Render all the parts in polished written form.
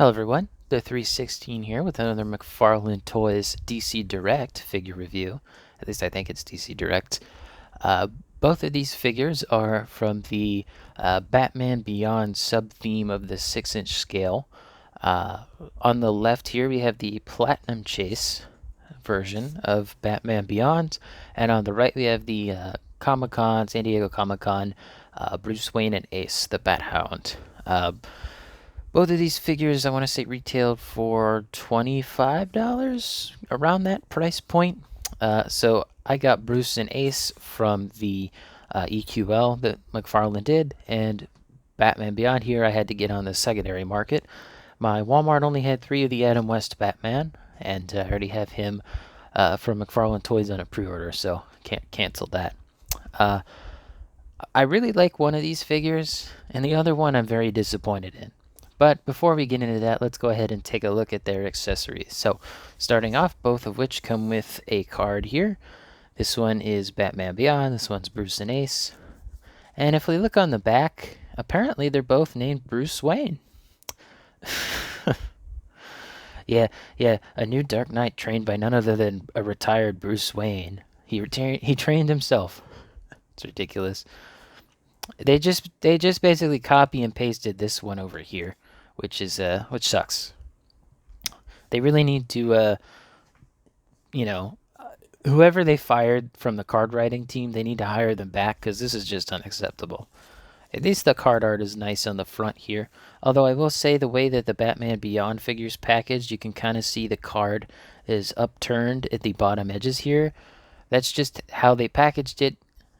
Hello everyone, the 316 here with another Mcfarlane Toys DC Direct figure review. At least I think it's DC Direct. Both of these figures are from the Batman Beyond sub-theme of the 6-inch scale. On the left here we have the Platinum Chase version of Batman Beyond, and on the right we have the Comic-Con, San Diego Comic-Con, Bruce Wayne and Ace, the Bat Hound. Both of these figures, I want to say, retailed for $25, around that price point. So I got Bruce and Ace from the EQL that Mcfarlane did, and Batman Beyond here I had to get on the secondary market. My Walmart only had 3 of the Adam West Batman, and I already have him from Mcfarlane Toys on a pre-order, so can't cancel that. I really like one of these figures, and the other one I'm very disappointed in. But before we get into that, let's go ahead and take a look at their accessories. So, starting off, both of which come with a card here. This one is Batman Beyond, this one's Bruce and Ace. And if we look on the back, apparently they're both named Bruce Wayne. Yeah, a new Dark Knight trained by none other than a retired Bruce Wayne. He trained himself. It's ridiculous. They just basically copy and pasted this one over here, which sucks. They really need to whoever they fired from the card writing team, they need to hire them back, because this is just unacceptable. At least the card art is nice on the front here. Although I will say the way that the Batman Beyond figure's packaged, you can kind of see the card is upturned at the bottom edges here. That's just how they packaged it,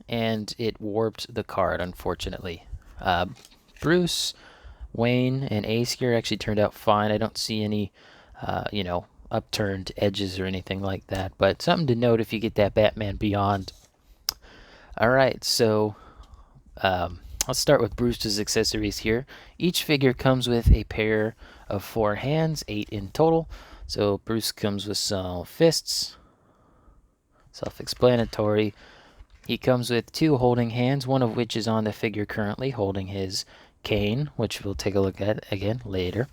and it warped the card, unfortunately. Bruce, Wayne, and Ace here actually turned out fine. I don't see any, upturned edges or anything like that. But something to note if you get that Batman Beyond. Alright, so let's start with Bruce's accessories here. Each figure comes with a pair of 4 hands, 8 in total. So Bruce comes with some fists. Self-explanatory. He comes with 2 holding hands, one of which is on the figure currently, holding his cane, which we'll take a look at again later.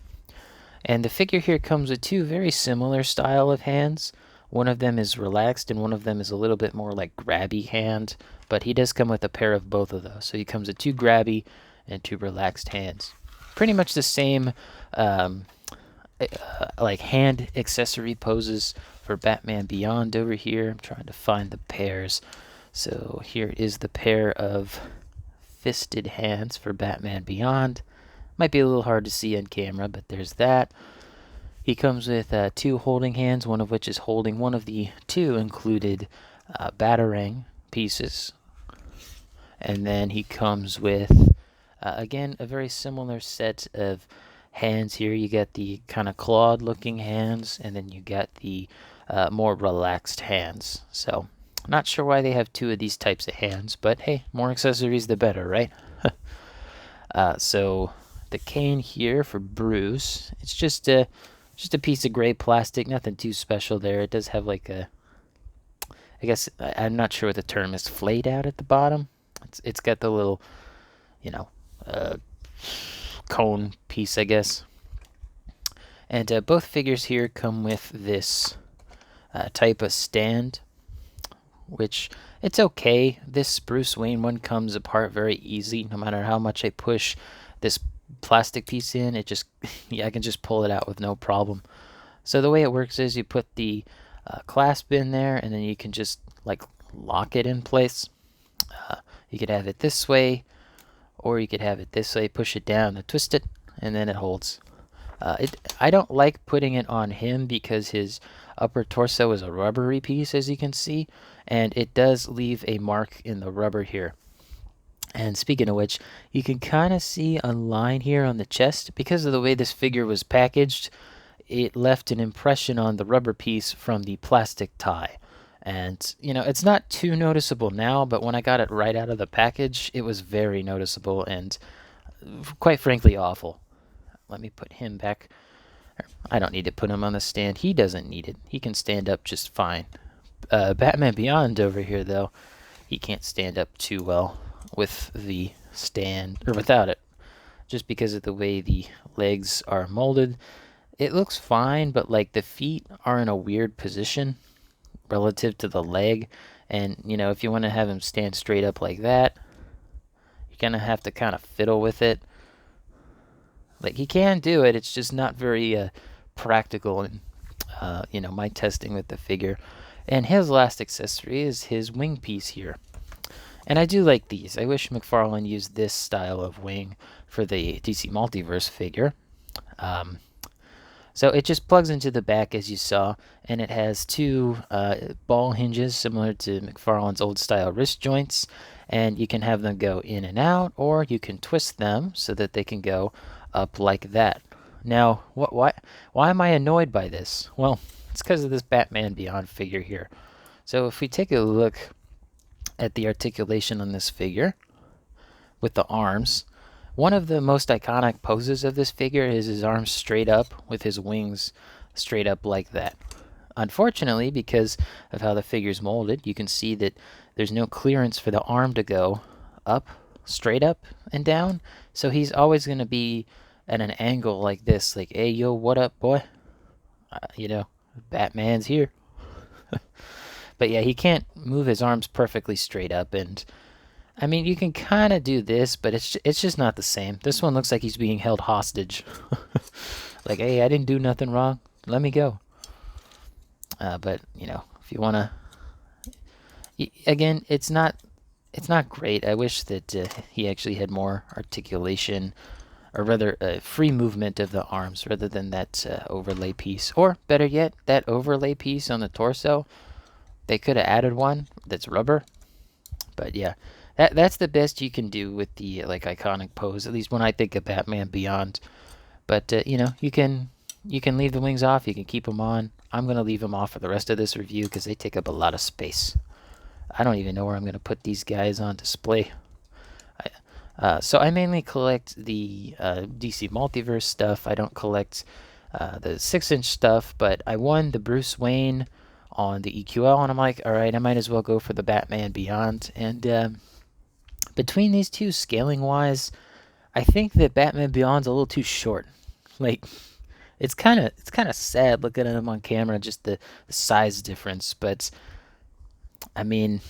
And the figure here comes with 2 very similar style of hands. One of them is relaxed and one of them is a little bit more like grabby hand, but he does come with a pair of both of those. So he comes with 2 grabby and 2 relaxed hands. Pretty much the same like hand accessory poses for Batman Beyond over here. I'm trying to find the pairs. So here is the pair of fisted hands for Batman Beyond. Might be a little hard to see on camera, but there's that. He comes with 2 holding hands, one of which is holding one of the 2 included Batarang pieces. And then he comes with, again, a very similar set of hands here. You got the kind of clawed looking hands, and then you got the more relaxed hands. So not sure why they have 2 of these types of hands, but hey, more accessories the better, right? So the cane here for Bruce, it's just a piece of gray plastic, nothing too special there. It does have like a, I guess, I'm not sure what the term is, flayed out at the bottom. It's got the little, cone piece, I guess. And both figures here come with this type of stand, which it's okay. This Bruce Wayne one comes apart very easy. No matter how much I push this plastic piece in, it just I can just pull it out with no problem. So the way it works is you put the clasp in there, and then you can just like lock it in place. You could have it this way, or you could have it this way. Push it down and twist it, and then it holds. I don't like putting it on him because his upper torso is a rubbery piece, as you can see, and it does leave a mark in the rubber here. And speaking of which, you can kind of see a line here on the chest. Because of the way this figure was packaged, it left an impression on the rubber piece from the plastic tie. And, it's not too noticeable now, but when I got it right out of the package, it was very noticeable and, quite frankly, awful. Let me put him back. I don't need to put him on the stand. He doesn't need it. He can stand up just fine. Batman Beyond over here, though, he can't stand up too well with the stand, or without it. just because of the way the legs are molded. It looks fine, but like the feet are in a weird position relative to the leg. And, you know, if you want to have him stand straight up like that, you're going to have to kind of fiddle with it. Like, he can do it, it's just not very practical in, you know, my testing with the figure. And his last accessory is his wing piece here. And I do like these. I wish Mcfarlane used this style of wing for the DC Multiverse figure. So it just plugs into the back, as you saw, and it has two ball hinges similar to Mcfarlane's old style wrist joints, and you can have them go in and out, or you can twist them so that they can go up like that. Now, why am I annoyed by this? Well, it's because of this Batman Beyond figure here. So if we take a look at the articulation on this figure with the arms, one of the most iconic poses of this figure is his arms straight up with his wings straight up like that. Unfortunately, because of how the figure's molded, you can see that there's no clearance for the arm to go up, straight up and down. So he's always going to be at an angle like this, like, hey, yo, what up, boy? You know, Batman's here. But yeah, he can't move his arms perfectly straight up, and I mean, you can kind of do this, but it's just not the same. This one looks like he's being held hostage. Like, hey, I didn't do nothing wrong. Let me go. But, you know, if you want to... Again, it's not great. I wish that he actually had more articulation, or rather, free movement of the arms rather than that overlay piece. Or, better yet, that overlay piece on the torso. They could have added one that's rubber. But yeah, that's the best you can do with the like iconic pose, at least when I think of Batman Beyond. But you know, you can leave the wings off, you can keep them on. I'm going to leave them off for the rest of this review because they take up a lot of space. I don't even know where I'm going to put these guys on display. So I mainly collect the DC Multiverse stuff. I don't collect the 6-inch stuff, but I won the Bruce Wayne on the EQL, and I'm like, alright, I might as well go for the Batman Beyond. And between these two, scaling wise, I think that Batman Beyond's a little too short. Like, it's kind of sad looking at him on camera, just the size difference. But I mean,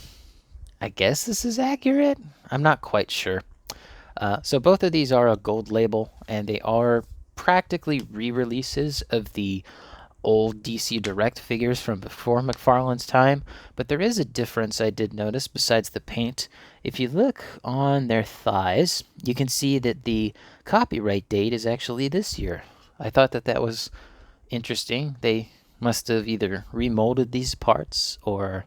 I guess this is accurate. I'm not quite sure. So both of these are a gold label, and they are practically re-releases of the old DC Direct figures from before Mcfarlane's time, but there is a difference I did notice besides the paint. If you look on their thighs, you can see that the copyright date is actually this year. I thought that was interesting. They must have either remolded these parts or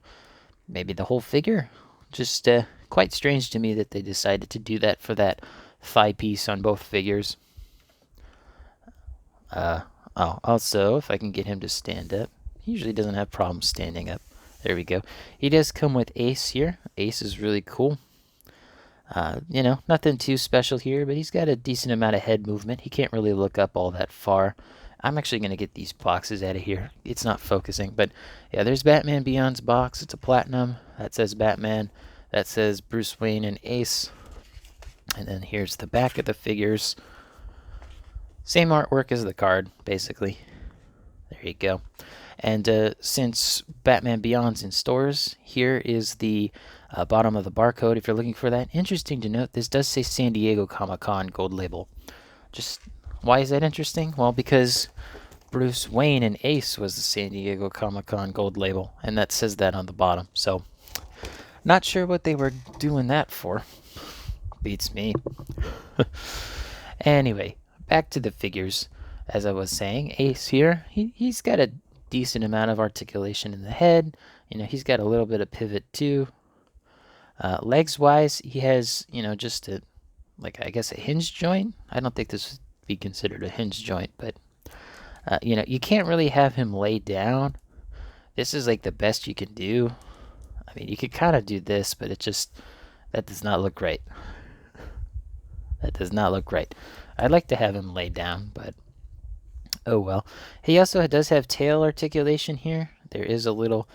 maybe the whole figure. Just quite strange to me that they decided to do that for that thigh piece on both figures. Oh, also, if I can get him to stand up. He usually doesn't have problems standing up. There we go. He does come with Ace here. Ace is really cool. You know, nothing too special here, but he's got a decent amount of head movement. He can't really look up all that far. I'm actually going to get these boxes out of here. It's not focusing, but yeah, there's Batman Beyond's box. It's a platinum. That says Batman. That says Bruce Wayne and Ace. And then here's the back of the figures. Same artwork as the card, basically. There you go. And since Batman Beyond's in stores, here is the bottom of the barcode if you're looking for that. Interesting to note, this does say San Diego Comic-Con gold label. Just, why is that interesting? Well, because Bruce Wayne and Ace was the San Diego Comic-Con gold label, and that says that on the bottom. So, not sure what they were doing that for. Beats me. Anyway, back to the figures. As I was saying, Ace here, he's got a decent amount of articulation in the head. You know, he's got a little bit of pivot too. Legs wise, he has, you know, just a, like, I guess a hinge joint. I don't think this would be considered a hinge joint, but you know, you can't really have him lay down. This is like the best you can do. I mean, you could kind of do this, but it just, that does not look right. That does not look right. I'd like to have him lay down, but oh well. He also does have tail articulation here. There is a little,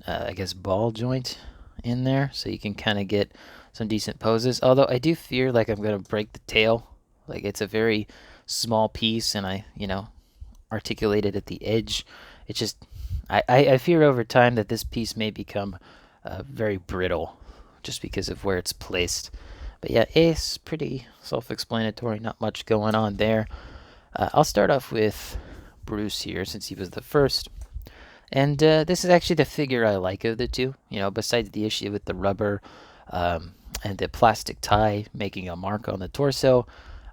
I guess, ball joint in there, so you can kind of get some decent poses. Although I do fear like I'm going to break the tail Like, it's a very small piece, and I, articulated at the edge. It just, I fear over time that this piece may become very brittle just because of where it's placed. But yeah, Ace, pretty self-explanatory, not much going on there. I'll start off with Bruce here since he was the first. And this is actually the figure I like of the two. Besides the issue with the rubber and the plastic tie making a mark on the torso,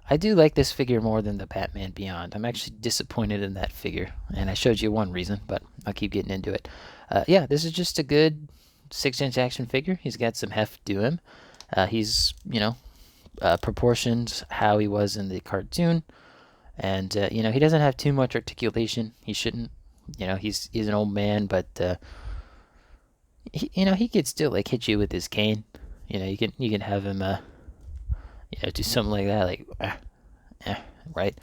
I do like this figure more than the Batman Beyond. I'm actually disappointed in that figure, and I showed you one reason, but I'll keep getting into it. Yeah, this is just a good 6-inch action figure. He's got some heft to him. He's, proportioned how he was in the cartoon, and he doesn't have too much articulation. He shouldn't. He's an old man, but he could still like hit you with his cane. You can have him do something like that, like right.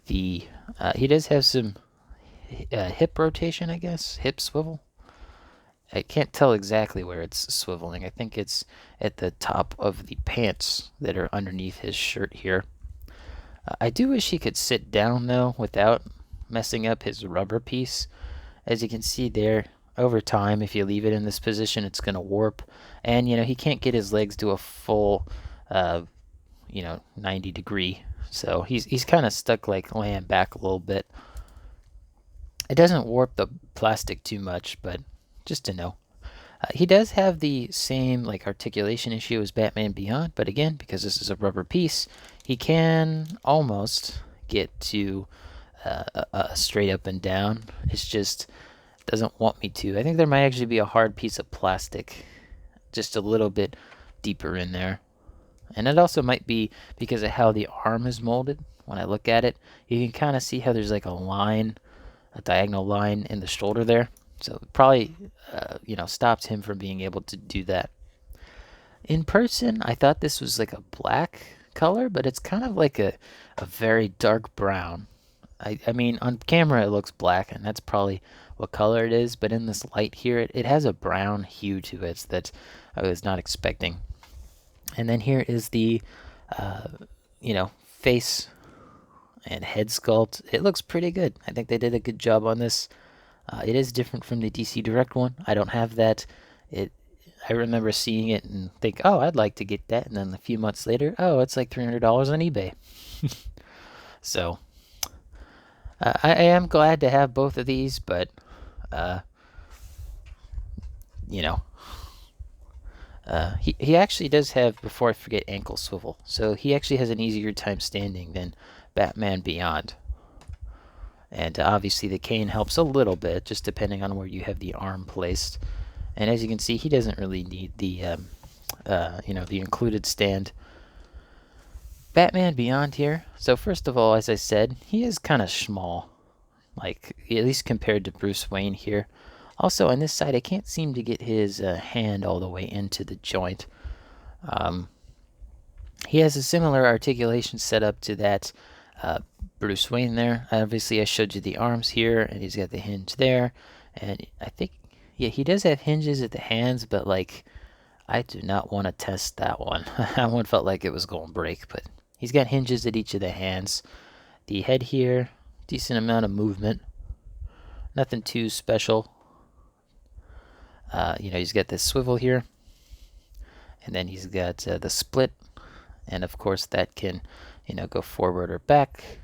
He does have some hip rotation, I guess, hip swivel. I can't tell exactly where it's swiveling. I think it's at the top of the pants that are underneath his shirt here. I do wish he could sit down though without messing up his rubber piece. As you can see there, over time, if you leave it in this position, it's going to warp. And, he can't get his legs to a full, 90 degree. So he's kind of stuck like laying back a little bit. It doesn't warp the plastic too much, but just to know. He does have the same like articulation issue as Batman Beyond, but again, because this is a rubber piece, he can almost get to straight up and down. It's just doesn't want me to. I think there might actually be a hard piece of plastic just a little bit deeper in there. And it also might be because of how the arm is molded. When I look at it, you can kind of see how there's like a line, a diagonal line in the shoulder there. So it probably, stops him from being able to do that. In person, I thought this was like a black color, but it's kind of like a very dark brown. I mean, on camera it looks black, and that's probably what color it is, but in this light here, it has a brown hue to it that I was not expecting. And then here is the, face and head sculpt. It looks pretty good. I think they did a good job on this. It is different from the DC Direct one. I don't have that. I remember seeing it and think, oh, I'd like to get that. And then a few months later, oh, it's like $300 on eBay. So I am glad to have both of these, but he actually does have, before I forget, ankle swivel. So he actually has an easier time standing than Batman Beyond. And obviously the cane helps a little bit, just depending on where you have the arm placed. And as you can see, he doesn't really need the, the included stand. Batman Beyond here. So first of all, as I said, he is kind of small, like at least compared to Bruce Wayne here. Also on this side, I can't seem to get his hand all the way into the joint. He has a similar articulation setup to that Bruce Wayne there. Obviously, I showed you the arms here, and he's got the hinge there. And I think, yeah, he does have hinges at the hands, but like, I do not want to test that one. That one felt like it was going to break, but he's got hinges at each of the hands. The head here, decent amount of movement. Nothing too special. He's got this swivel here. And then he's got the split. And of course that can, go forward or back.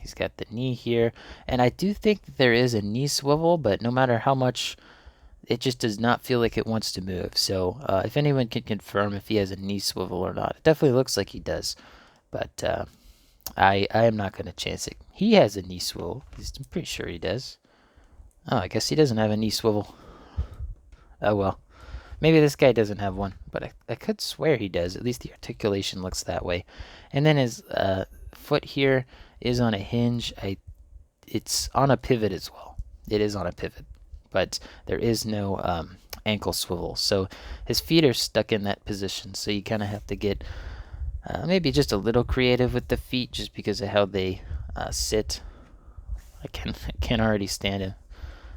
He's got the knee here. And I do think that there is a knee swivel, but no matter how much, it just does not feel like it wants to move. So if anyone can confirm if he has a knee swivel or not. It definitely looks like he does. But I am not going to chance it. He has a knee swivel. I'm pretty sure he does. Oh, I guess he doesn't have a knee swivel. Oh well. Maybe this guy doesn't have one, but I could swear he does. At least the articulation looks that way. And then his foot here is on a hinge. It's on a pivot as well. It is on a pivot, but there is no ankle swivel. So his feet are stuck in that position. So you kind of have to get maybe just a little creative with the feet, just because of how they sit. I can already stand him.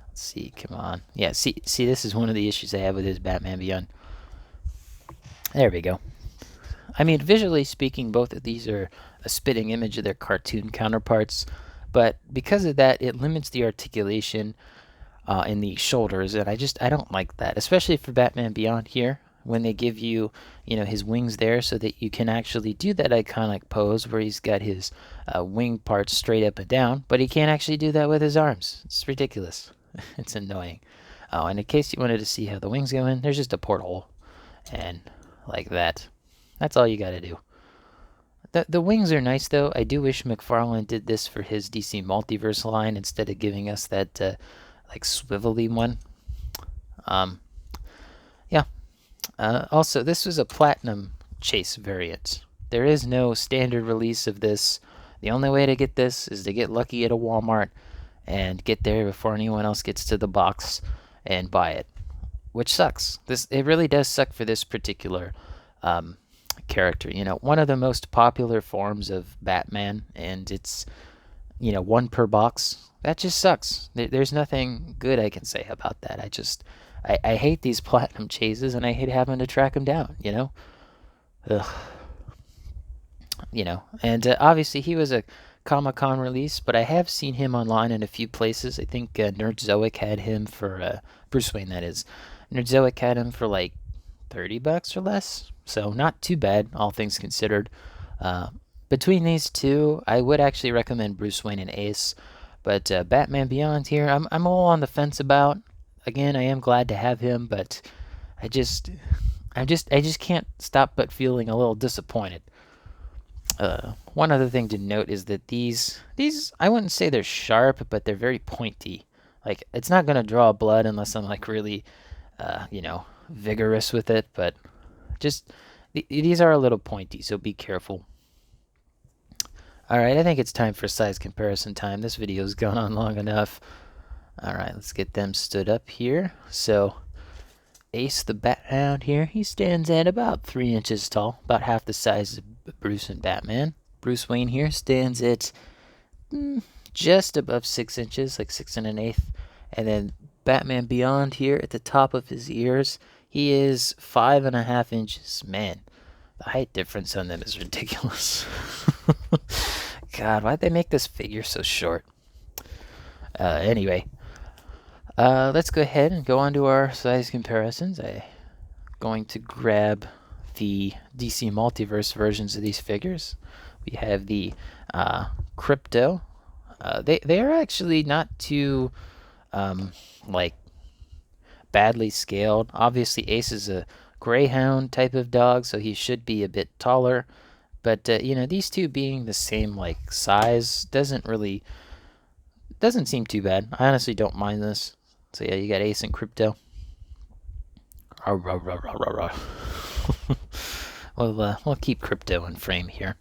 Let's see, come on. Yeah, see, this is one of the issues I have with his Batman Beyond. There we go. I mean, visually speaking, both of these are a spitting image of their cartoon counterparts, but because of that, it limits the articulation in the shoulders, and I don't like that, especially for Batman Beyond here, when they give you, his wings there so that you can actually do that iconic pose where he's got his wing parts straight up and down, but he can't actually do that with his arms. It's ridiculous. It's annoying. Oh, and in case you wanted to see how the wings go in, there's just a porthole, and like that. That's all you got to do. The wings are nice though. I do wish Mcfarlane did this for his DC Multiverse line instead of giving us that like swivelly one. Yeah. Also, this was a platinum chase variant. There is no standard release of this. The only way to get this is to get lucky at a Walmart and get there before anyone else gets to the box and buy it, which sucks. It really does suck for this particular character. One of the most popular forms of Batman, and it's one per box. That just sucks. There's nothing good I can say about that. I hate these platinum chases, and I hate having to track them down. Ugh. And obviously he was a Comic-Con release, but I have seen him online in a few places. I think Nerdzoic had him for Bruce Wayne. That is, Nerdzoic had him for like $30 or less, so not too bad, all things considered. Between these two, I would actually recommend Bruce Wayne and Ace, but Batman Beyond here, I'm all on the fence about. Again, I am glad to have him, but I just can't stop but feeling a little disappointed. One other thing to note is that these I wouldn't say they're sharp, but they're very pointy. Like, it's not gonna draw blood unless I'm like really, vigorous with it. But just these are a little pointy, so be careful. All right, I think it's time for size comparison time. This video's gone on long enough. All right, let's get them stood up here. So Ace the Bat Hound here, he stands at about 3 inches tall, about half the size of Bruce and Batman. Bruce Wayne here stands at just above 6 inches, like 6 1/8. And then Batman Beyond here at the top of his ears, he is 5.5 inches. Man, the height difference on them is ridiculous. God, why'd they make this figure so short? Anyway, let's go ahead and go on to our size comparisons. I'm going to grab the DC Multiverse versions of these figures. We have the Crypto. They are actually not too like badly scaled. Obviously, Ace is a greyhound type of dog, so he should be a bit taller. But these two being the same like size doesn't seem too bad. I honestly don't mind this. So yeah, you got Ace and Crypto. We'll keep Crypto in frame here.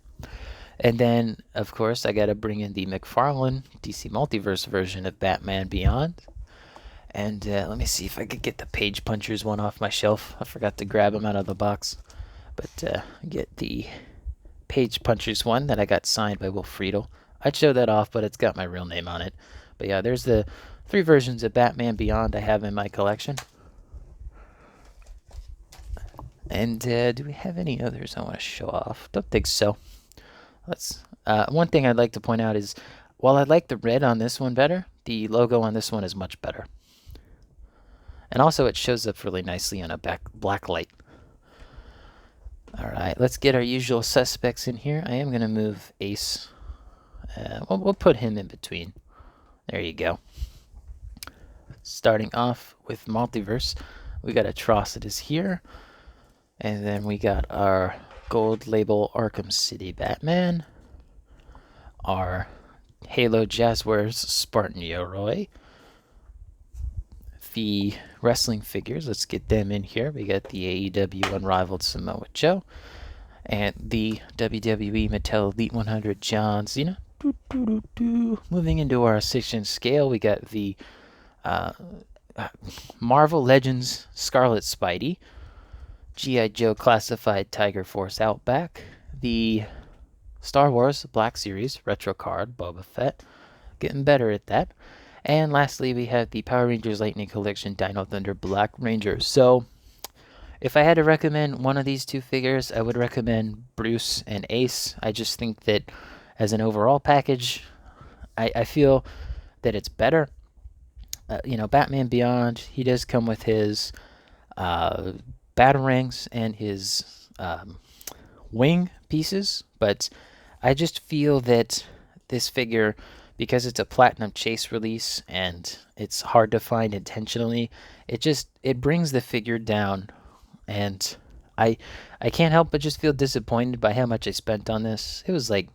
And then, of course, I got to bring in the Mcfarlane DC Multiverse version of Batman Beyond. And let me see if I could get the Page Punchers one off my shelf. I forgot to grab them out of the box. But get the Page Punchers one that I got signed by Will Friedle. I'd show that off, but it's got my real name on it. But yeah, there's the 3 versions of Batman Beyond I have in my collection. And do we have any others I want to show off? Don't think so. One thing I'd like to point out is, while I like the red on this one better, the logo on this one is much better. And also it shows up really nicely on a black light. Alright, let's get our usual suspects in here. I am going to move Ace. We'll put him in between. There you go. Starting off with Multiverse, we got Atrocitus here. And then we got our gold label Arkham City Batman. Our Halo Jazzwares Spartan Yoroi. The wrestling figures, let's get them in here. We got the AEW Unrivaled Samoa Joe. And the WWE Mattel Elite 100 John Cena. Moving into our 6-inch scale, we got the Marvel Legends Scarlet Spidey. G.I. Joe Classified Tiger Force Outback. The Star Wars Black Series Retro Card Boba Fett. Getting better at that. And lastly, we have the Power Rangers Lightning Collection Dino Thunder Black Ranger. So, if I had to recommend one of these two figures, I would recommend Bruce and Ace. I just think that as an overall package, I feel that it's better. Batman Beyond, he does come with his batarangs and his wing pieces, but I just feel that this figure, because it's a platinum chase release and it's hard to find intentionally, it brings the figure down, and I can't help but just feel disappointed by how much I spent on this. It was like,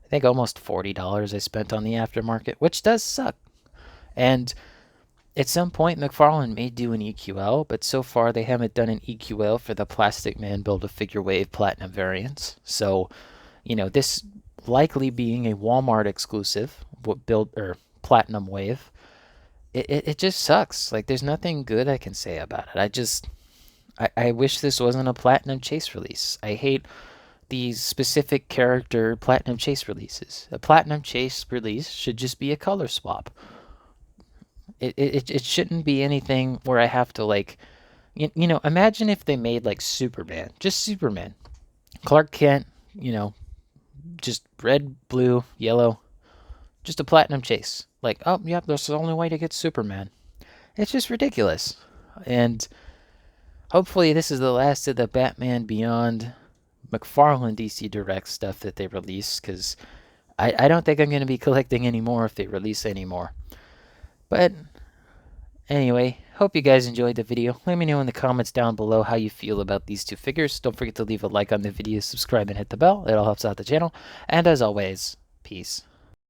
I think almost $40 I spent on the aftermarket, which does suck. And at some point, Mcfarlane may do an EQL, but so far they haven't done an EQL for the Plastic Man Build-A-Figure Wave Platinum variants. So, this likely being a Walmart exclusive build or Platinum Wave, it just sucks. Like, there's nothing good I can say about it. I wish this wasn't a Platinum Chase release. I hate these specific character Platinum Chase releases. A Platinum Chase release should just be a color swap. It shouldn't be anything where I have to, like, imagine if they made like Superman, just Superman, Clark Kent, just red, blue, yellow, just a platinum chase. Like, oh yeah, that's the only way to get Superman. It's just ridiculous. And hopefully this is the last of the Batman Beyond Mcfarlane DC Direct stuff that they release, because I don't think I'm going to be collecting any more if they release any more. But anyway, hope you guys enjoyed the video. Let me know in the comments down below how you feel about these two figures. Don't forget to leave a like on the video, subscribe, and hit the bell. It all helps out the channel. And as always, peace.